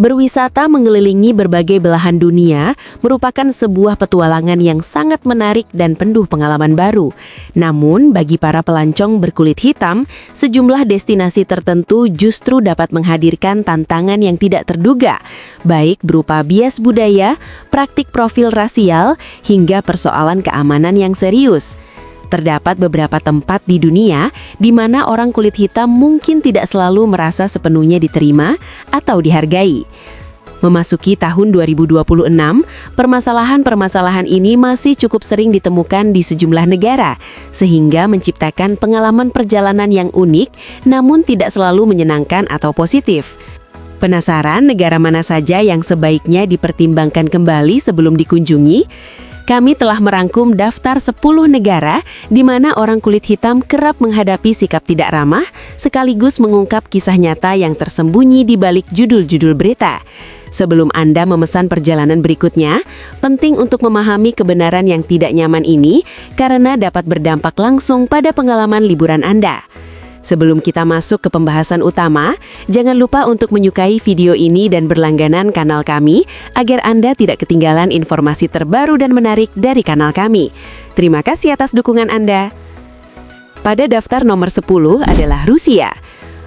Berwisata mengelilingi berbagai belahan dunia merupakan sebuah petualangan yang sangat menarik dan penuh pengalaman baru. Namun, bagi para pelancong berkulit hitam, sejumlah destinasi tertentu justru dapat menghadirkan tantangan yang tidak terduga, baik berupa bias budaya, praktik profil rasial, hingga persoalan keamanan yang serius. Terdapat beberapa tempat di dunia di mana orang kulit hitam mungkin tidak selalu merasa sepenuhnya diterima atau dihargai. Memasuki tahun 2026, permasalahan-permasalahan ini masih cukup sering ditemukan di sejumlah negara, sehingga menciptakan pengalaman perjalanan yang unik namun tidak selalu menyenangkan atau positif. Penasaran negara mana saja yang sebaiknya dipertimbangkan kembali sebelum dikunjungi? Kami telah merangkum daftar 10 negara di mana orang kulit hitam kerap menghadapi sikap tidak ramah, sekaligus mengungkap kisah nyata yang tersembunyi di balik judul-judul berita. Sebelum Anda memesan perjalanan berikutnya, penting untuk memahami kebenaran yang tidak nyaman ini karena dapat berdampak langsung pada pengalaman liburan Anda. Sebelum kita masuk ke pembahasan utama, jangan lupa untuk menyukai video ini dan berlangganan kanal kami agar Anda tidak ketinggalan informasi terbaru dan menarik dari kanal kami. Terima kasih atas dukungan Anda. Pada daftar nomor 10 adalah Rusia.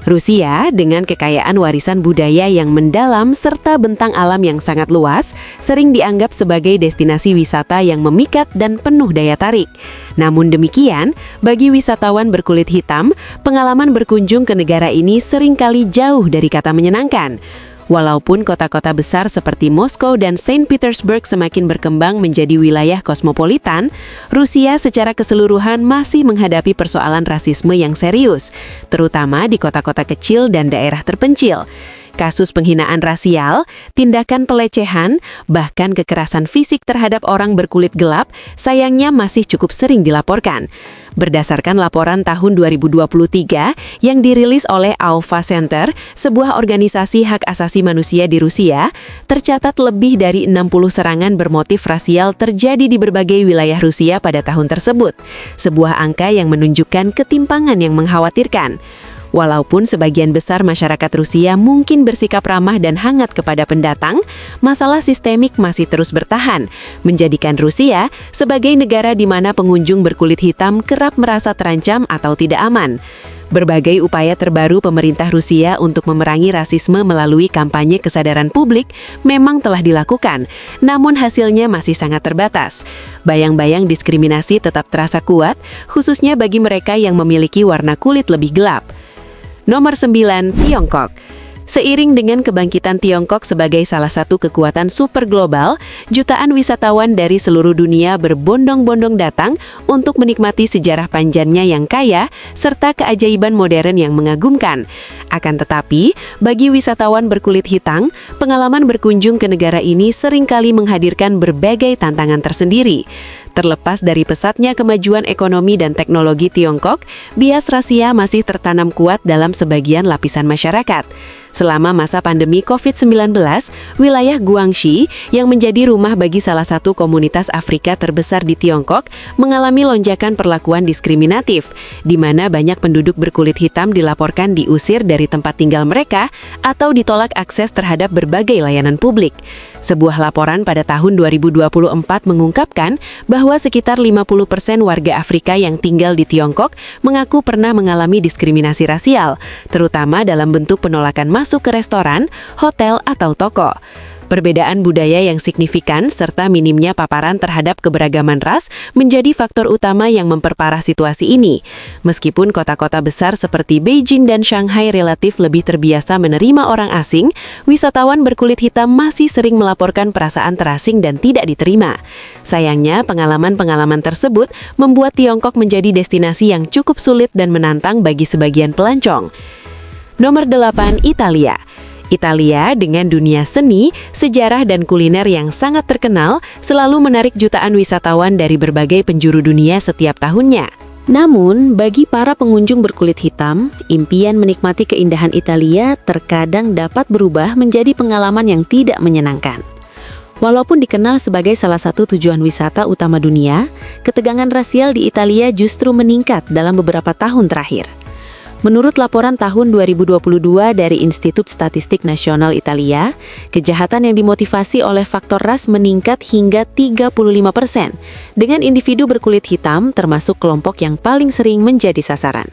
Rusia, dengan kekayaan warisan budaya yang mendalam serta bentang alam yang sangat luas, sering dianggap sebagai destinasi wisata yang memikat dan penuh daya tarik. Namun demikian, bagi wisatawan berkulit hitam, pengalaman berkunjung ke negara ini seringkali jauh dari kata menyenangkan. Walaupun kota-kota besar seperti Moskow dan Saint Petersburg semakin berkembang menjadi wilayah kosmopolitan, Rusia secara keseluruhan masih menghadapi persoalan rasisme yang serius, terutama di kota-kota kecil dan daerah terpencil. Kasus penghinaan rasial, tindakan pelecehan, bahkan kekerasan fisik terhadap orang berkulit gelap sayangnya masih cukup sering dilaporkan. Berdasarkan laporan tahun 2023 yang dirilis oleh Alpha Center, sebuah organisasi hak asasi manusia di Rusia, tercatat lebih dari 60 serangan bermotif rasial terjadi di berbagai wilayah Rusia pada tahun tersebut. Sebuah angka yang menunjukkan ketimpangan yang mengkhawatirkan. Walaupun sebagian besar masyarakat Rusia mungkin bersikap ramah dan hangat kepada pendatang, masalah sistemik masih terus bertahan, menjadikan Rusia sebagai negara di mana pengunjung berkulit hitam kerap merasa terancam atau tidak aman. Berbagai upaya terbaru pemerintah Rusia untuk memerangi rasisme melalui kampanye kesadaran publik memang telah dilakukan, namun hasilnya masih sangat terbatas. Bayang-bayang diskriminasi tetap terasa kuat, khususnya bagi mereka yang memiliki warna kulit lebih gelap. Nomor 9, Tiongkok. Seiring dengan kebangkitan Tiongkok sebagai salah satu kekuatan super global, jutaan wisatawan dari seluruh dunia berbondong-bondong datang untuk menikmati sejarah panjangnya yang kaya serta keajaiban modern yang mengagumkan. Akan tetapi, bagi wisatawan berkulit hitam, pengalaman berkunjung ke negara ini seringkali menghadirkan berbagai tantangan tersendiri. Terlepas dari pesatnya kemajuan ekonomi dan teknologi Tiongkok, bias rasia masih tertanam kuat dalam sebagian lapisan masyarakat. Selama masa pandemi COVID-19, wilayah Guangxi, yang menjadi rumah bagi salah satu komunitas Afrika terbesar di Tiongkok, mengalami lonjakan perlakuan diskriminatif, di mana banyak penduduk berkulit hitam dilaporkan diusir dari tempat tinggal mereka atau ditolak akses terhadap berbagai layanan publik. Sebuah laporan pada tahun 2024 mengungkapkan bahwa sekitar 50% warga Afrika yang tinggal di Tiongkok mengaku pernah mengalami diskriminasi rasial, terutama dalam bentuk penolakan masuk ke restoran, hotel, atau toko. Perbedaan budaya yang signifikan serta minimnya paparan terhadap keberagaman ras menjadi faktor utama yang memperparah situasi ini. Meskipun kota-kota besar seperti Beijing dan Shanghai relatif lebih terbiasa menerima orang asing, wisatawan berkulit hitam masih sering melaporkan perasaan terasing dan tidak diterima. Sayangnya, pengalaman-pengalaman tersebut membuat Tiongkok menjadi destinasi yang cukup sulit dan menantang bagi sebagian pelancong. Nomor 8, Italia. Italia dengan dunia seni, sejarah, dan kuliner yang sangat terkenal selalu menarik jutaan wisatawan dari berbagai penjuru dunia setiap tahunnya. Namun, bagi para pengunjung berkulit hitam, impian menikmati keindahan Italia terkadang dapat berubah menjadi pengalaman yang tidak menyenangkan. Walaupun dikenal sebagai salah satu tujuan wisata utama dunia, ketegangan rasial di Italia justru meningkat dalam beberapa tahun terakhir. Menurut laporan tahun 2022 dari Institut Statistik Nasional Italia, kejahatan yang dimotivasi oleh faktor ras meningkat hingga 35%, dengan individu berkulit hitam termasuk kelompok yang paling sering menjadi sasaran.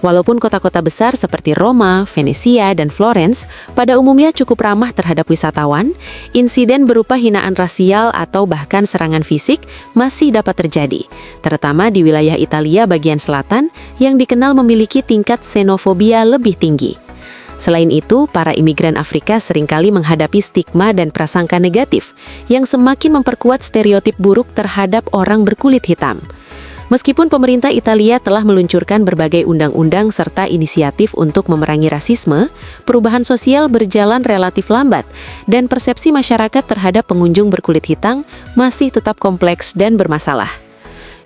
Walaupun kota-kota besar seperti Roma, Venesia, dan Florence pada umumnya cukup ramah terhadap wisatawan, insiden berupa hinaan rasial atau bahkan serangan fisik masih dapat terjadi, terutama di wilayah Italia bagian selatan yang dikenal memiliki tingkat xenofobia lebih tinggi. Selain itu, para imigran Afrika seringkali menghadapi stigma dan prasangka negatif yang semakin memperkuat stereotip buruk terhadap orang berkulit hitam. Meskipun pemerintah Italia telah meluncurkan berbagai undang-undang serta inisiatif untuk memerangi rasisme, perubahan sosial berjalan relatif lambat dan persepsi masyarakat terhadap pengunjung berkulit hitam masih tetap kompleks dan bermasalah.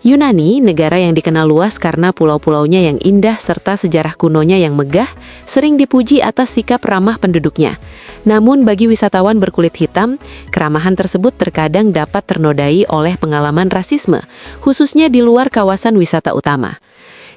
Yunani, negara yang dikenal luas karena pulau-pulaunya yang indah serta sejarah kunonya yang megah, sering dipuji atas sikap ramah penduduknya. Namun bagi wisatawan berkulit hitam, keramahan tersebut terkadang dapat ternodai oleh pengalaman rasisme, khususnya di luar kawasan wisata utama.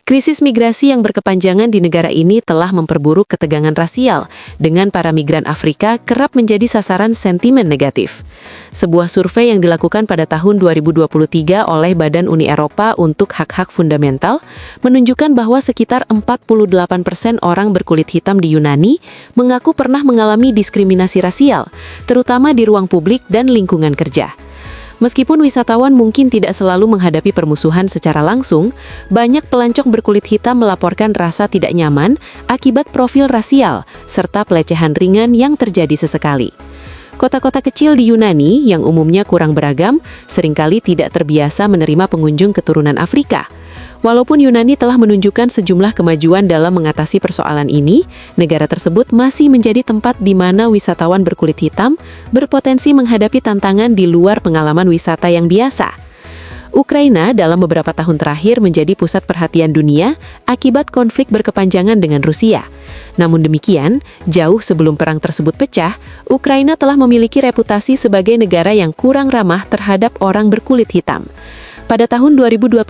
Krisis migrasi yang berkepanjangan di negara ini telah memperburuk ketegangan rasial, dengan para migran Afrika kerap menjadi sasaran sentimen negatif. Sebuah survei yang dilakukan pada tahun 2023 oleh Badan Uni Eropa untuk Hak-Hak Fundamental menunjukkan bahwa sekitar 48% orang berkulit hitam di Yunani mengaku pernah mengalami diskriminasi rasial, terutama di ruang publik dan lingkungan kerja. Meskipun wisatawan mungkin tidak selalu menghadapi permusuhan secara langsung, banyak pelancong berkulit hitam melaporkan rasa tidak nyaman akibat profil rasial, serta pelecehan ringan yang terjadi sesekali. Kota-kota kecil di Yunani yang umumnya kurang beragam, seringkali tidak terbiasa menerima pengunjung keturunan Afrika. Walaupun Yunani telah menunjukkan sejumlah kemajuan dalam mengatasi persoalan ini, negara tersebut masih menjadi tempat di mana wisatawan berkulit hitam berpotensi menghadapi tantangan di luar pengalaman wisata yang biasa. Ukraina dalam beberapa tahun terakhir menjadi pusat perhatian dunia akibat konflik berkepanjangan dengan Rusia. Namun demikian, jauh sebelum perang tersebut pecah, Ukraina telah memiliki reputasi sebagai negara yang kurang ramah terhadap orang berkulit hitam. Pada tahun 2022,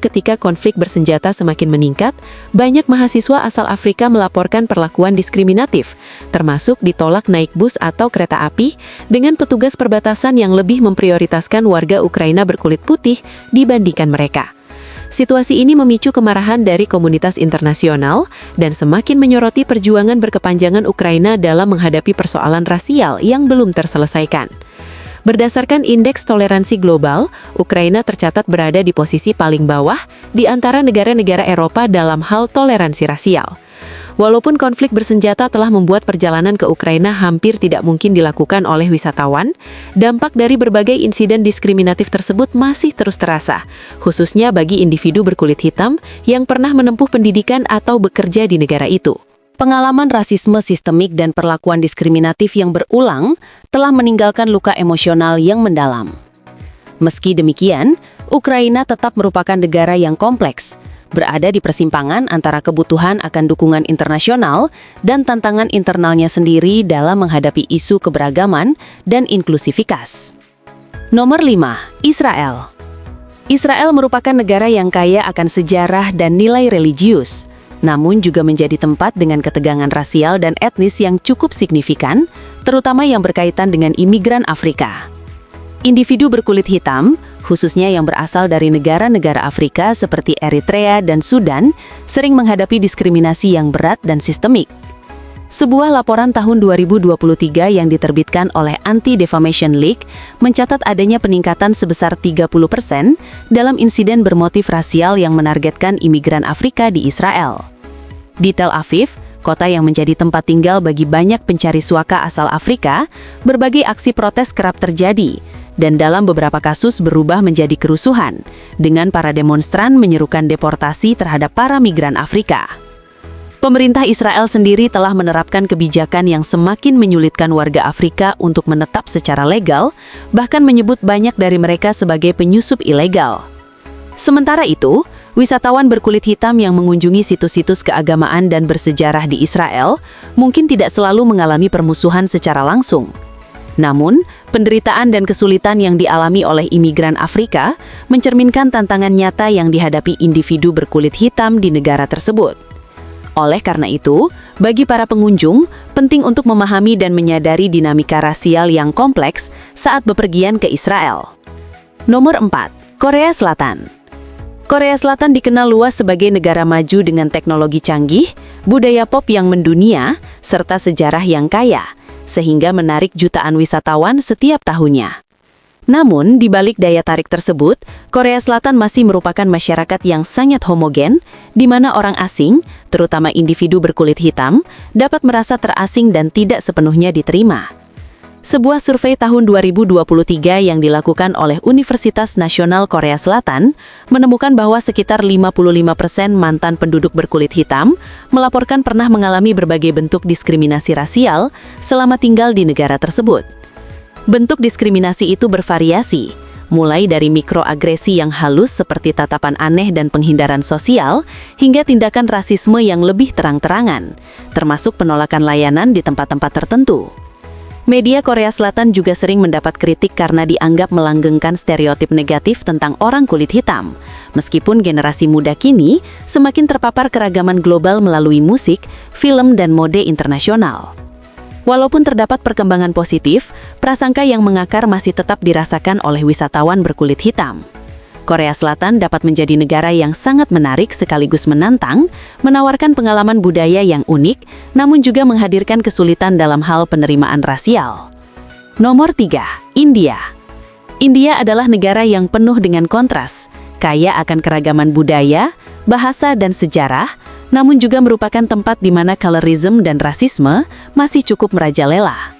ketika konflik bersenjata semakin meningkat, banyak mahasiswa asal Afrika melaporkan perlakuan diskriminatif, termasuk ditolak naik bus atau kereta api, dengan petugas perbatasan yang lebih memprioritaskan warga Ukraina berkulit putih dibandingkan mereka. Situasi ini memicu kemarahan dari komunitas internasional dan semakin menyoroti perjuangan berkepanjangan Ukraina dalam menghadapi persoalan rasial yang belum terselesaikan. Berdasarkan Indeks Toleransi Global, Ukraina tercatat berada di posisi paling bawah di antara negara-negara Eropa dalam hal toleransi rasial. Walaupun konflik bersenjata telah membuat perjalanan ke Ukraina hampir tidak mungkin dilakukan oleh wisatawan, dampak dari berbagai insiden diskriminatif tersebut masih terus terasa, khususnya bagi individu berkulit hitam yang pernah menempuh pendidikan atau bekerja di negara itu. Pengalaman rasisme sistemik dan perlakuan diskriminatif yang berulang telah meninggalkan luka emosional yang mendalam. Meski demikian, Ukraina tetap merupakan negara yang kompleks, berada di persimpangan antara kebutuhan akan dukungan internasional dan tantangan internalnya sendiri dalam menghadapi isu keberagaman dan inklusivitas. Nomor 5. Israel. Israel merupakan negara yang kaya akan sejarah dan nilai religius, namun juga menjadi tempat dengan ketegangan rasial dan etnis yang cukup signifikan, terutama yang berkaitan dengan imigran Afrika. Individu berkulit hitam, khususnya yang berasal dari negara-negara Afrika seperti Eritrea dan Sudan, sering menghadapi diskriminasi yang berat dan sistemik. Sebuah laporan tahun 2023 yang diterbitkan oleh Anti-Defamation League mencatat adanya peningkatan sebesar 30% dalam insiden bermotif rasial yang menargetkan imigran Afrika di Israel. Di Tel Aviv, kota yang menjadi tempat tinggal bagi banyak pencari suaka asal Afrika, berbagai aksi protes kerap terjadi, dan dalam beberapa kasus berubah menjadi kerusuhan, dengan para demonstran menyerukan deportasi terhadap para migran Afrika. Pemerintah Israel sendiri telah menerapkan kebijakan yang semakin menyulitkan warga Afrika untuk menetap secara legal, bahkan menyebut banyak dari mereka sebagai penyusup ilegal. Sementara itu, Wisatawan berkulit hitam yang mengunjungi situs-situs keagamaan dan bersejarah di Israel mungkin tidak selalu mengalami permusuhan secara langsung. Namun, penderitaan dan kesulitan yang dialami oleh imigran Afrika mencerminkan tantangan nyata yang dihadapi individu berkulit hitam di negara tersebut. Oleh karena itu, bagi para pengunjung, penting untuk memahami dan menyadari dinamika rasial yang kompleks saat bepergian ke Israel. Nomor 4. Korea Selatan. Korea Selatan dikenal luas sebagai negara maju dengan teknologi canggih, budaya pop yang mendunia, serta sejarah yang kaya, sehingga menarik jutaan wisatawan setiap tahunnya. Namun, di balik daya tarik tersebut, Korea Selatan masih merupakan masyarakat yang sangat homogen, di mana orang asing, terutama individu berkulit hitam, dapat merasa terasing dan tidak sepenuhnya diterima. Sebuah survei tahun 2023 yang dilakukan oleh Universitas Nasional Korea Selatan menemukan bahwa sekitar 55% mantan penduduk berkulit hitam melaporkan pernah mengalami berbagai bentuk diskriminasi rasial selama tinggal di negara tersebut. Bentuk diskriminasi itu bervariasi, mulai dari mikroagresi yang halus seperti tatapan aneh dan penghindaran sosial, hingga tindakan rasisme yang lebih terang-terangan, termasuk penolakan layanan di tempat-tempat tertentu. Media Korea Selatan juga sering mendapat kritik karena dianggap melanggengkan stereotip negatif tentang orang kulit hitam. Meskipun generasi muda kini semakin terpapar keragaman global melalui musik, film, dan mode internasional. Walaupun terdapat perkembangan positif, prasangka yang mengakar masih tetap dirasakan oleh wisatawan berkulit hitam. Korea Selatan dapat menjadi negara yang sangat menarik sekaligus menantang, menawarkan pengalaman budaya yang unik, namun juga menghadirkan kesulitan dalam hal penerimaan rasial. Nomor 3. India. India adalah negara yang penuh dengan kontras, kaya akan keragaman budaya, bahasa, dan sejarah, namun juga merupakan tempat di mana colorism dan rasisme masih cukup merajalela.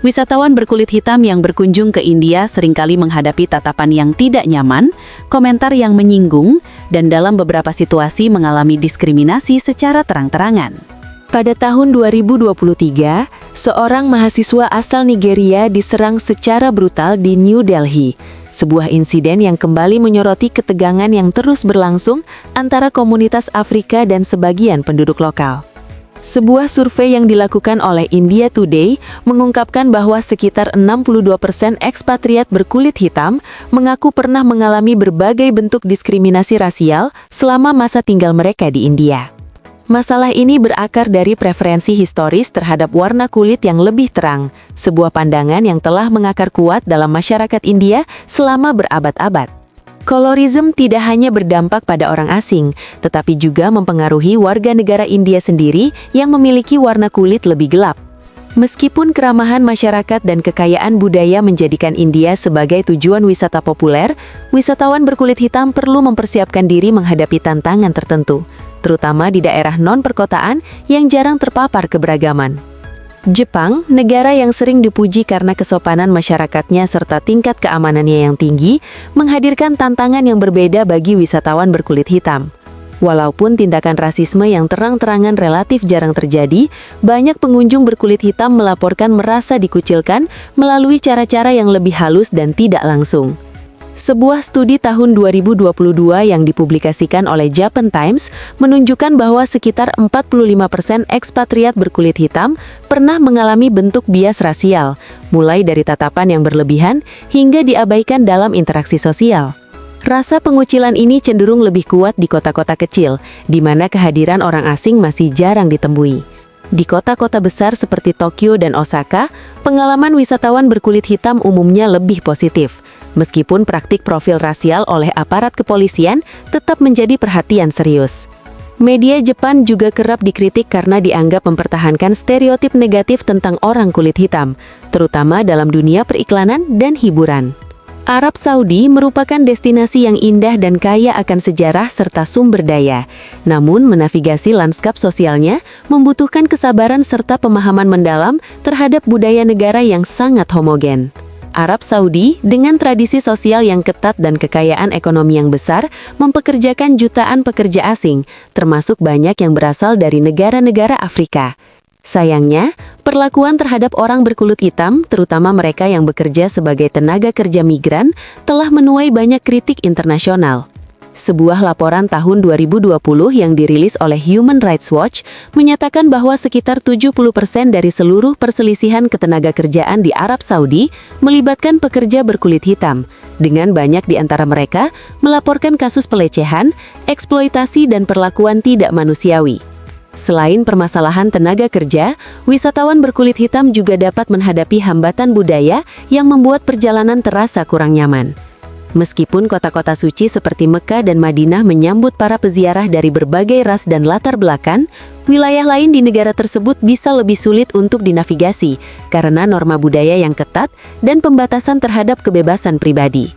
Wisatawan berkulit hitam yang berkunjung ke India seringkali menghadapi tatapan yang tidak nyaman, komentar yang menyinggung, dan dalam beberapa situasi mengalami diskriminasi secara terang-terangan. Pada tahun 2023, seorang mahasiswa asal Nigeria diserang secara brutal di New Delhi. Sebuah insiden yang kembali menyoroti ketegangan yang terus berlangsung antara komunitas Afrika dan sebagian penduduk lokal. Sebuah survei yang dilakukan oleh India Today mengungkapkan bahwa sekitar 62% ekspatriat berkulit hitam mengaku pernah mengalami berbagai bentuk diskriminasi rasial selama masa tinggal mereka di India. Masalah ini berakar dari preferensi historis terhadap warna kulit yang lebih terang, sebuah pandangan yang telah mengakar kuat dalam masyarakat India selama berabad-abad. Colorism tidak hanya berdampak pada orang asing, tetapi juga mempengaruhi warga negara India sendiri yang memiliki warna kulit lebih gelap. Meskipun keramahan masyarakat dan kekayaan budaya menjadikan India sebagai tujuan wisata populer, wisatawan berkulit hitam perlu mempersiapkan diri menghadapi tantangan tertentu, terutama di daerah non-perkotaan yang jarang terpapar keberagaman. Jepang, negara yang sering dipuji karena kesopanan masyarakatnya serta tingkat keamanannya yang tinggi, menghadirkan tantangan yang berbeda bagi wisatawan berkulit hitam. Walaupun tindakan rasisme yang terang-terangan relatif jarang terjadi, banyak pengunjung berkulit hitam melaporkan merasa dikucilkan melalui cara-cara yang lebih halus dan tidak langsung. Sebuah studi tahun 2022 yang dipublikasikan oleh Japan Times menunjukkan bahwa sekitar 45% ekspatriat berkulit hitam pernah mengalami bentuk bias rasial, mulai dari tatapan yang berlebihan hingga diabaikan dalam interaksi sosial. Rasa pengucilan ini cenderung lebih kuat di kota-kota kecil, di mana kehadiran orang asing masih jarang ditemui. Di kota-kota besar seperti Tokyo dan Osaka, pengalaman wisatawan berkulit hitam umumnya lebih positif, meskipun praktik profil rasial oleh aparat kepolisian tetap menjadi perhatian serius. Media Jepang juga kerap dikritik karena dianggap mempertahankan stereotip negatif tentang orang kulit hitam, terutama dalam dunia periklanan dan hiburan. Arab Saudi merupakan destinasi yang indah dan kaya akan sejarah serta sumber daya. Namun, menavigasi lanskap sosialnya membutuhkan kesabaran serta pemahaman mendalam terhadap budaya negara yang sangat homogen. Arab Saudi, dengan tradisi sosial yang ketat dan kekayaan ekonomi yang besar, mempekerjakan jutaan pekerja asing, termasuk banyak yang berasal dari negara-negara Afrika. Sayangnya, perlakuan terhadap orang berkulit hitam, terutama mereka yang bekerja sebagai tenaga kerja migran, telah menuai banyak kritik internasional. Sebuah laporan tahun 2020 yang dirilis oleh Human Rights Watch menyatakan bahwa sekitar 70% dari seluruh perselisihan ketenagakerjaan di Arab Saudi melibatkan pekerja berkulit hitam, dengan banyak di antara mereka melaporkan kasus pelecehan, eksploitasi dan perlakuan tidak manusiawi. Selain permasalahan tenaga kerja, wisatawan berkulit hitam juga dapat menghadapi hambatan budaya yang membuat perjalanan terasa kurang nyaman. Meskipun kota-kota suci seperti Mekah dan Madinah menyambut para peziarah dari berbagai ras dan latar belakang, wilayah lain di negara tersebut bisa lebih sulit untuk dinavigasi karena norma budaya yang ketat dan pembatasan terhadap kebebasan pribadi.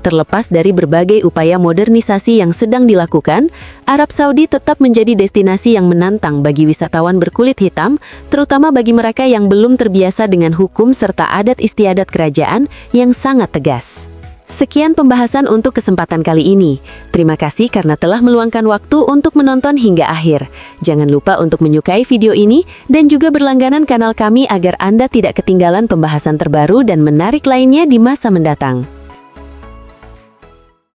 Terlepas dari berbagai upaya modernisasi yang sedang dilakukan, Arab Saudi tetap menjadi destinasi yang menantang bagi wisatawan berkulit hitam, terutama bagi mereka yang belum terbiasa dengan hukum serta adat istiadat kerajaan yang sangat tegas. Sekian pembahasan untuk kesempatan kali ini. Terima kasih karena telah meluangkan waktu untuk menonton hingga akhir. Jangan lupa untuk menyukai video ini dan juga berlangganan kanal kami agar Anda tidak ketinggalan pembahasan terbaru dan menarik lainnya di masa mendatang.